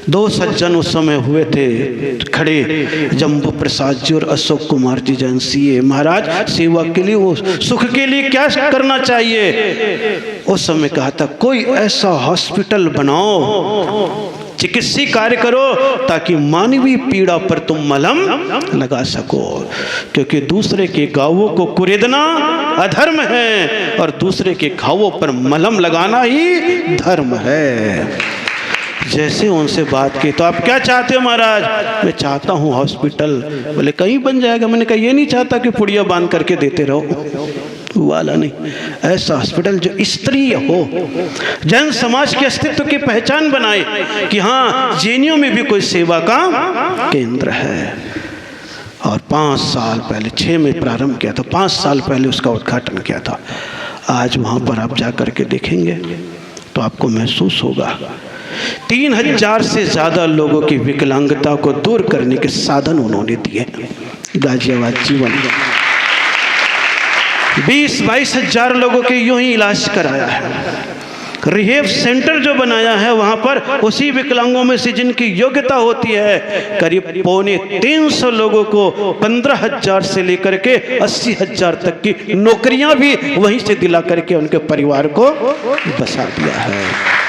2 सज्जन उस समय हुए थे खड़े, जम्बू प्रसाद जी और अशोक कुमार जी जैन सीए। महाराज सेवा के लिए, वो सुख के लिए क्या करना चाहिए? उस समय कहा था कोई ऐसा हॉस्पिटल बनाओ, चिकित्सीय कार्य करो ताकि मानवीय पीड़ा पर तुम मलहम लगा सको। क्योंकि दूसरे के घावों को कुरेदना अधर्म है और दूसरे के घावों पर मलहम लगाना ही धर्म है। जैसे उनसे बात की तो आप क्या चाहते हो महाराज? मैं चाहता हूँ हॉस्पिटल। बोले कहीं बन जाएगा। मैंने कहा ये नहीं चाहता कि पुड़िया बांध करके देते रहो, वाला नहीं, ऐसा हॉस्पिटल जो स्तरीय हो, जैन समाज के अस्तित्व की पहचान बनाए कि हाँ जैनियों में भी कोई सेवा का केंद्र है। और 5 साल पहले, 6 में प्रारंभ किया था, 5 साल पहले उसका उद्घाटन किया था। आज वहाँ पर आप जा करके देखेंगे तो आपको महसूस होगा 3000 से ज़्यादा लोगों की विकलांगता को दूर करने के साधन उन्होंने दिए। गाजियाबाद जीवन 20-22 हजार लोगों के यूं ही इलाज कराया है। रिहेब सेंटर जो बनाया है वहाँ पर उसी विकलांगों में से जिनकी योग्यता होती है, करीब 350 लोगों को 15,000 से लेकर के 80,000 तक की नौकरियां भी वहीं से दिला करके उनके परिवार को बसा दिया है।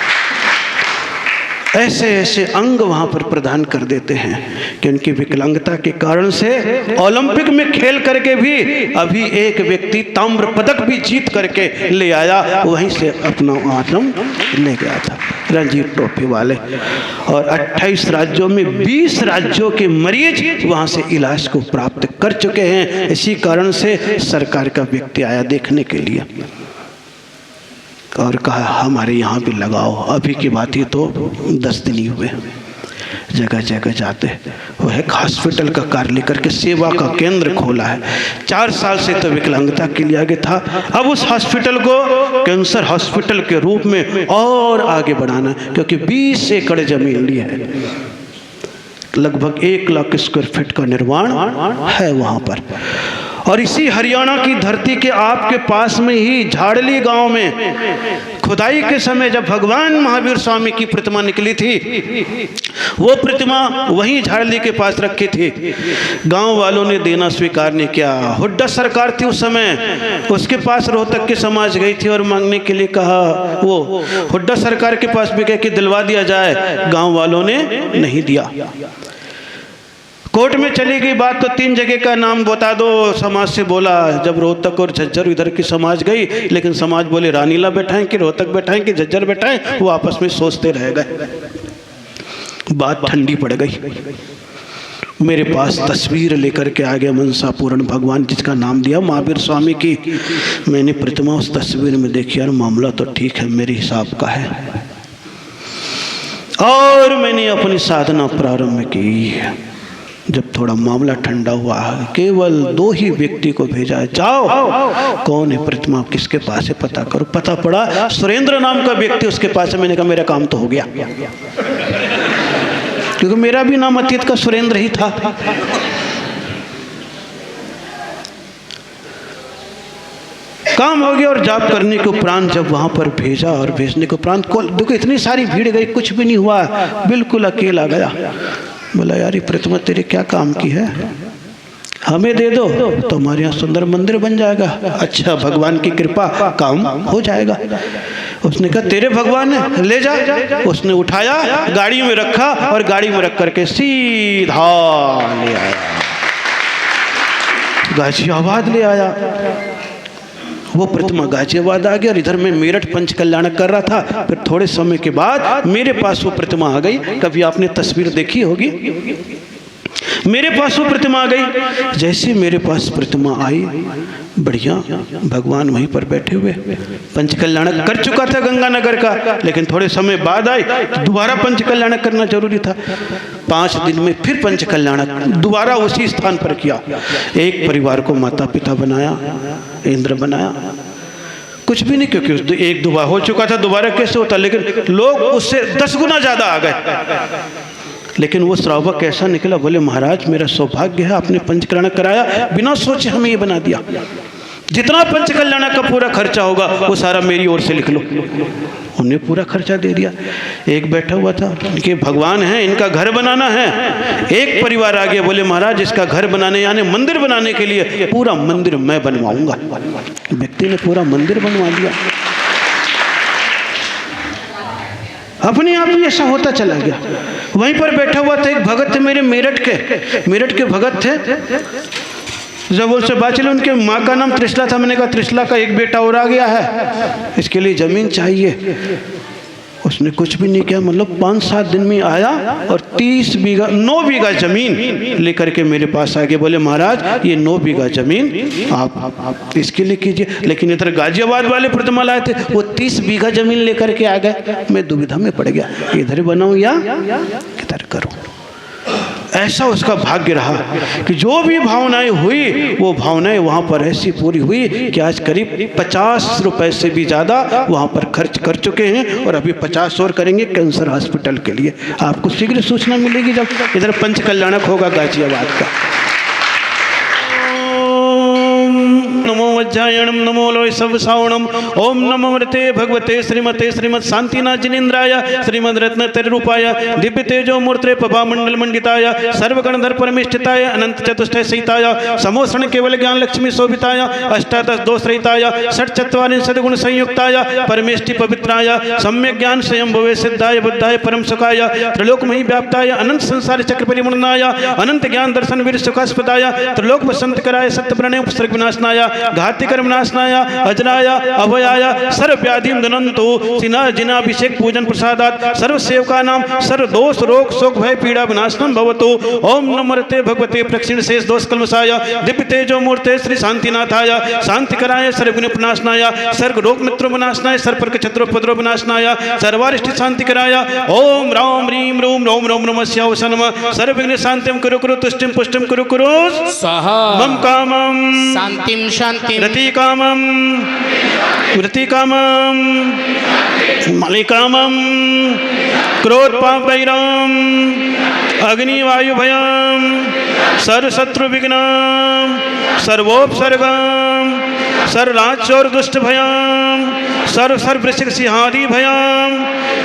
ऐसे ऐसे अंग वहाँ पर प्रदान कर देते हैं कि उनकी विकलांगता के कारण से ओलंपिक में खेल करके भी अभी एक व्यक्ति ताम्र पदक भी जीत करके ले आया, वहीं से अपना आत्म ले गया था, रणजी ट्रॉफी वाले। और 28 राज्यों में 20 राज्यों के मरीज वहाँ से इलाज को प्राप्त कर चुके हैं। इसी कारण से सरकार का व्यक्ति आया देखने के लिए और कहा हमारे यहाँ भी लगाओ। अभी की बात ही तो 10 दिन ही हुए, जगह जगह जाते वो एक हॉस्पिटल का कार्य लेकर के सेवा का केंद्र खोला है। 4 साल से तो विकलांगता के लिए आगे था, अब उस हॉस्पिटल को कैंसर हॉस्पिटल के रूप में और आगे बढ़ाना, क्योंकि 20 एकड़ जमीन ली है, लगभग 1 लाख स्क्वायर फीट का निर्माण है वहाँ पर। और इसी हरियाणा की धरती के आपके पास में ही झाड़ली गांव में खुदाई के समय जब भगवान महावीर स्वामी की प्रतिमा निकली थी, वो प्रतिमा वहीं झाड़ली के पास रखी थी। गांव वालों ने देना स्वीकार नहीं किया। हुड्डा सरकार थी उस समय, उसके पास रोहतक के समाज गई थी और मांगने के लिए कहा, वो हुड्डा सरकार के पास भी कह कि दिलवा दिया जाए, गांव वालों ने नहीं दिया। कोर्ट में चली गई बात तो 3 जगह का नाम बता दो, समाज से बोला। जब रोहतक और झज्जर इधर की समाज गई, लेकिन समाज बोले रानीला बैठाएं कि रोहतक बैठाएं कि झज्जर बैठाएं, वो आपस में सोचते रह गए। बात ठंडी पड़ गई। मेरे पास तस्वीर लेकर के आ गया मनसा पूर्ण भगवान, जिसका नाम दिया महावीर स्वामी की। मैंने प्रतिमा उस तस्वीर में देखी, यार मामला तो ठीक है, मेरे हिसाब का है। और मैंने अपनी साधना प्रारंभ की। जब थोड़ा मामला ठंडा हुआ, केवल 2 ही व्यक्ति को भेजा है, जाओ कौन है प्रतिमा, किसके पास है पता करो। पता पड़ा सुरेंद्र नाम का व्यक्ति उसके पास है। मैंने कहा मेरा काम तो हो गया, क्योंकि मेरा भी नाम अतीत का सुरेंद्र ही था। काम हो गया। और जाप करने के उपरांत जब वहां पर भेजा और भेजने के उपरांत देखो इतनी सारी भीड़ गई, कुछ भी नहीं हुआ, बिल्कुल अकेला गया। बोला यार ये प्रतिमा तेरे क्या काम की है, हमें दे दो तो हमारे यहाँ सुंदर मंदिर बन जाएगा। अच्छा भगवान की कृपा, काम हो जाएगा। उसने कहा तेरे भगवान है, ले जा। उसने उठाया, गाड़ी में रखा और गाड़ी में रख करके सीधा ले आया, गाजियाबाद ले आया। वो प्रतिमा गाजियाबाद आ गया और इधर मैं मेरठ पंच कल्याणक कर रहा था। फिर थोड़े समय के बाद मेरे पास वो प्रतिमा आ गई। कभी आपने तस्वीर देखी होगी, मेरे पास वो प्रतिमा आ गई। जैसे मेरे पास प्रतिमा आई, बढ़िया भगवान वहीं पर बैठे हुए, पंच कल्याणक कर चुका था गंगानगर का, लेकिन थोड़े समय बाद आई, दोबारा पंच कल्याणक करना जरूरी था। 5 दिन में फिर पंच कल्याणक दोबारा उसी स्थान पर किया। एक परिवार को माता पिता बनाया, इंद्र बनाया, कुछ भी नहीं, क्योंकि 1-2 बार हो चुका था, दोबारा कैसे होता। लेकिन लोग उससे 10 गुना ज्यादा आ गए। लेकिन वो श्रावक कैसा निकला, बोले महाराज मेरा सौभाग्य है, आपने पंच कल्याणक कराया, बिना सोचे हमें ये बना दिया। जितना पंच कल्याणक का पूरा खर्चा होगा वो सारा मेरी ओर से लिख लो। उन्हें पूरा खर्चा दे दिया। एक बैठा हुआ था, इनके भगवान हैं, इनका घर बनाना है। एक परिवार आ गया, बोले महाराज इसका घर बनाने यानी मंदिर बनाने के लिए पूरा मंदिर मैं बनवाऊंगा। व्यक्ति ने पूरा मंदिर बनवा दिया। अपने आप ही ऐसा होता चला गया। वहीं पर बैठा हुआ था एक भगत थे मेरे मेरठ के भगत थे। जब उनसे बात चली, उनके माँ का नाम त्रिशला था। मैंने कहा त्रिशला का एक बेटा और आ गया है, इसके लिए जमीन चाहिए। उसने कुछ भी नहीं किया, मतलब 5-7 दिन में आया और 9 बीघा जमीन लेकर के मेरे पास आ गए। बोले महाराज ये 9 बीघा जमीन आप इसके लिए कीजिए। लेकिन इधर गाजियाबाद वाले प्रतिमा लाए थे, वो 30 बीघा जमीन लेकर के आ गए। मैं दुविधा में पड़ गया, इधर बनाऊं या किधर करूं। ऐसा उसका भाग्य रहा कि जो भी भावनाएं हुई वो भावनाएं वहाँ पर ऐसी पूरी हुई कि आज करीब 50 रुपए से भी ज़्यादा वहाँ पर खर्च कर चुके हैं और अभी 50 और करेंगे कैंसर हॉस्पिटल के लिए। आपको शीघ्र सूचना मिलेगी जब इधर पंच कल्याणक होगा गाजियाबाद का। नमो वज्रायणम नमो लोय सब सावणम ओम नमो मृते भगवते श्रीमते श्रीमद शांतिनाथ जिनेन्द्राय श्रीमद रत्न तरूपाय दिव्य तेजो मूर्ते प्रभा मंडल मंडिताय सर्वगणधर परमेष्ठिताय अनंत चतुष्टय सहिताय समोषण केवल ज्ञान लक्ष्मी शोभिताय अष्टादश दोष रहिताय षट्चत्वारिंशत् गुण संयुक्ताय परमेष्टि पवित्राय सम्यक ज्ञान स्वयं भवे सिद्धाय बुद्धाय परम सुखाय त्रिलोकमयी व्याप्ताय अनंत संसार चक्र परिमूर्णाय अनंत ज्ञान दर्शन वीर सुखास्पदाय त्रिलोक वसंत कराय सत्य प्रणय उपसर्ग विनाशनाय घाति कर्म नाशनाय अजराय अभयाय सर्व व्याधिम दनंतो सिना जिनाभिषेक पूजन प्रसादात सर्व सेवका नाम सर्व दोष रोग शोक भय पीड़ा विनाशनम भवतु। ओम नमोते भगवते प्रक्षिण शेष दोष कल्मषाय दिव्य तेजो मूर्ते श्री शांतिनाथाय शांति कराय सर्व गुण प्रनाशनाय सर्व रोग मित्रो विनाशनाय सर्व छत्रो उपद्रव विनाशनाय सर्वारिष्ट शांति कराय। ओम राम ह्रीम रोम रोम रोम नमः शिवाय नमः सर्व विघ्न शांतिम कुरु कुरु तुष्टिम पुष्टिम कुरु कुरु स्वाहा मम कामम शांतिम शांतिम रतिकामम मलिकामम क्रोध पाप वैराम अग्नि वायु भयम सर्वशत्रु विघ्नम सर्वोपसर्गम सर्वराज और दुष्ट भयम सर्ववृश्चिक सिंहादि भयम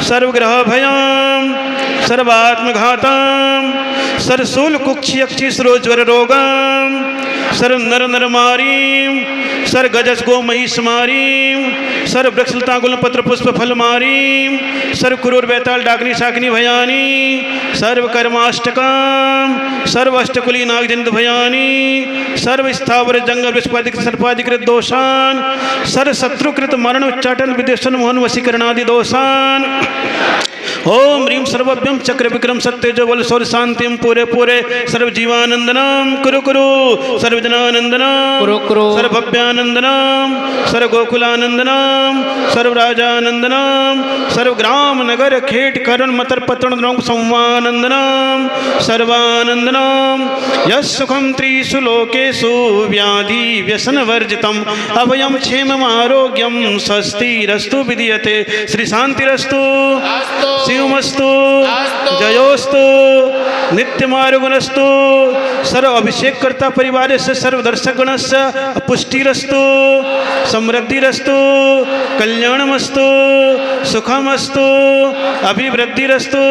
सर्वग्रह भयम सर्वात्मघातम सर्वशूल कुक्षि अक्षि सरोज्वर रोगम सर्व नर नर मारीम सर गजस गो महिष मारीम सर वृक्षलता गुल पत्र पुष्प फल मारीम सर्व क्रूर बैताल डाकनी शाकनी भयानी सर्व कर्माष्टकम सर्व अष्टकुली नागजनित भयानी सर्व स्थावर जंगल विष्पादिक सर्पादिकृत दोषान सर्व शत्रुकृत मरण उच्चाटन विदेशन मोहन वशीकरणादि दोषान। ओम ह्रीम सर्वभ्यम चक्र विक्रम सत्य जो बल सौर शांतिम पूरे पूरे सर्व जीवानंदनम कुरु कुरु सर्वजन सर्वजनानंदनम कुरु कुरु सर्वभव्यानंदनम सर्वगोकुलानंदनम सर्वराजानंदनम सर्वग्राम नगर खेट करण मतर पतन द्रोण संवानंदनम सर्वानंदनम यस्सुखम त्रिषु लोकेषु व्याधि व्यसन वर्जितम अभयम क्षेमम आरोग्यम स्वस्तिरस्तु विधीयते श्री शांतिरस्तु शिवमस्तु जयोस्तु नित्यमारुगुणस्तु सर्व अभिषेक कर्ता परिवार से सर्व दर्शक गणस्य पुष्टिरस्तु समृद्धिरस्तु कल्याणमस्तु सुखमस्तु अभिवृद्धिरस्तु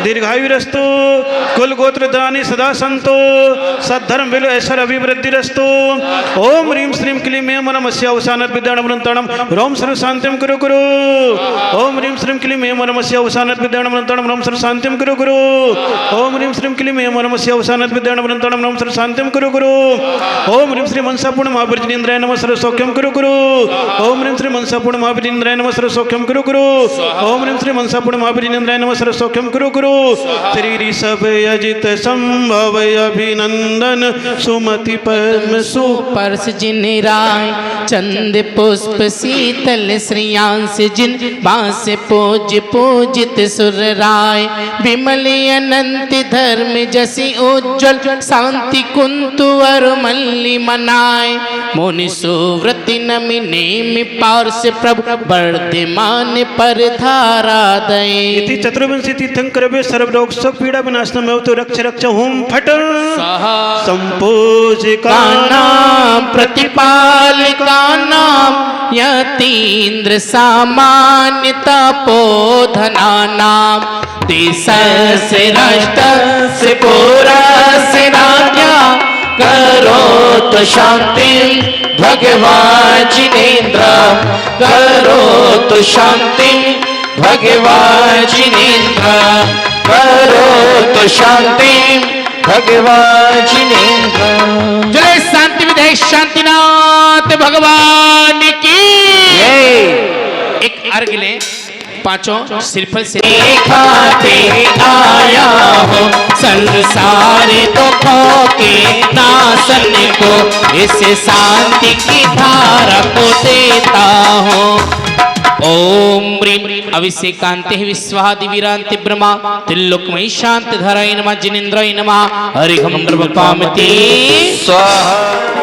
दीर्घायुरस्तु कुल गोत्र दानी सदा संतो सद्धर्म बिल ऐश्वर अभिवृद्धिरस्तु ओम ह्रीं श्रीं क्लीं मे मनमस्य अवसानत् विद्याणमनंतणम रोम सर्व शांतिम कुरु कुरु ओम ह्रीं श्रीं क्लीं मे मनमस्य अवसानत् विद्याणमनंतणम रोम सर्व शांतिम कुरु कुरु ओम ह्रीं श्रीं क्लीं मे मनमस्य अवसानत् विद्याणमनंतणम रोम सर्व शांतिम कुरु कुरु ओम ह्रीं श्री मनसापूर्ण महावीरजिनेन्द्राय नमः सर्व सौख्यम कुरु कुरु ओम ह्रीं श्री मनसापूर्ण महावीरजिनेन्द्राय नमः सर्व सौख्यम कुरु कुरु ओम ह्रीं श्री मनसापूर्ण महावीरजिनेन्द्राय नमः सर्व सौख्यम कुरु कुरु श्री ऋषभ अजित संभव अभिनंदन सुमति पद्म सुपर्श जिन राय चंद पुष्प शीतल श्रियांश जिन बांस पूज पूजित सुर राय विमल अनंत धर्म जसी उज्जवल शांति कुंतु और मल्ली मनाय मुनि सुव्रति नमि नेमि पार्श प्रभु वर्धमान पर धारा दये इति चतुर्विंशति तीर्थंकरवे सर्वरोग सब पीड़ा विनाशनम एवं रक्ष रक्ष होम फट संपूजिका नाम प्रतिपालिका नाम यतीन्द्र सामान्य तपोधना नाम देश से राष्ट्र से पूरा से राज्ञा करो तो शांति भगवान जिनेन्द्र करो तो शांति भगवान जिनेन्द्र करो तो शांति भगवान जिनेन्द्र। जय शांति विधेय शांतिनाथ भगवान की। एक अर्घ ले पांचों श्रीफल से खाते आया हो संसार दुखों के नाशन को इस शांति की धारा को देता हूँ। ओम ह्रीं अभिषेकांते विश्वादि वीरांति ब्रह्मा त्रिलोकमयी शांति धराय नमः जिनेन्द्राय नमः हरिहं ब्रह्म पामति स्वाहा।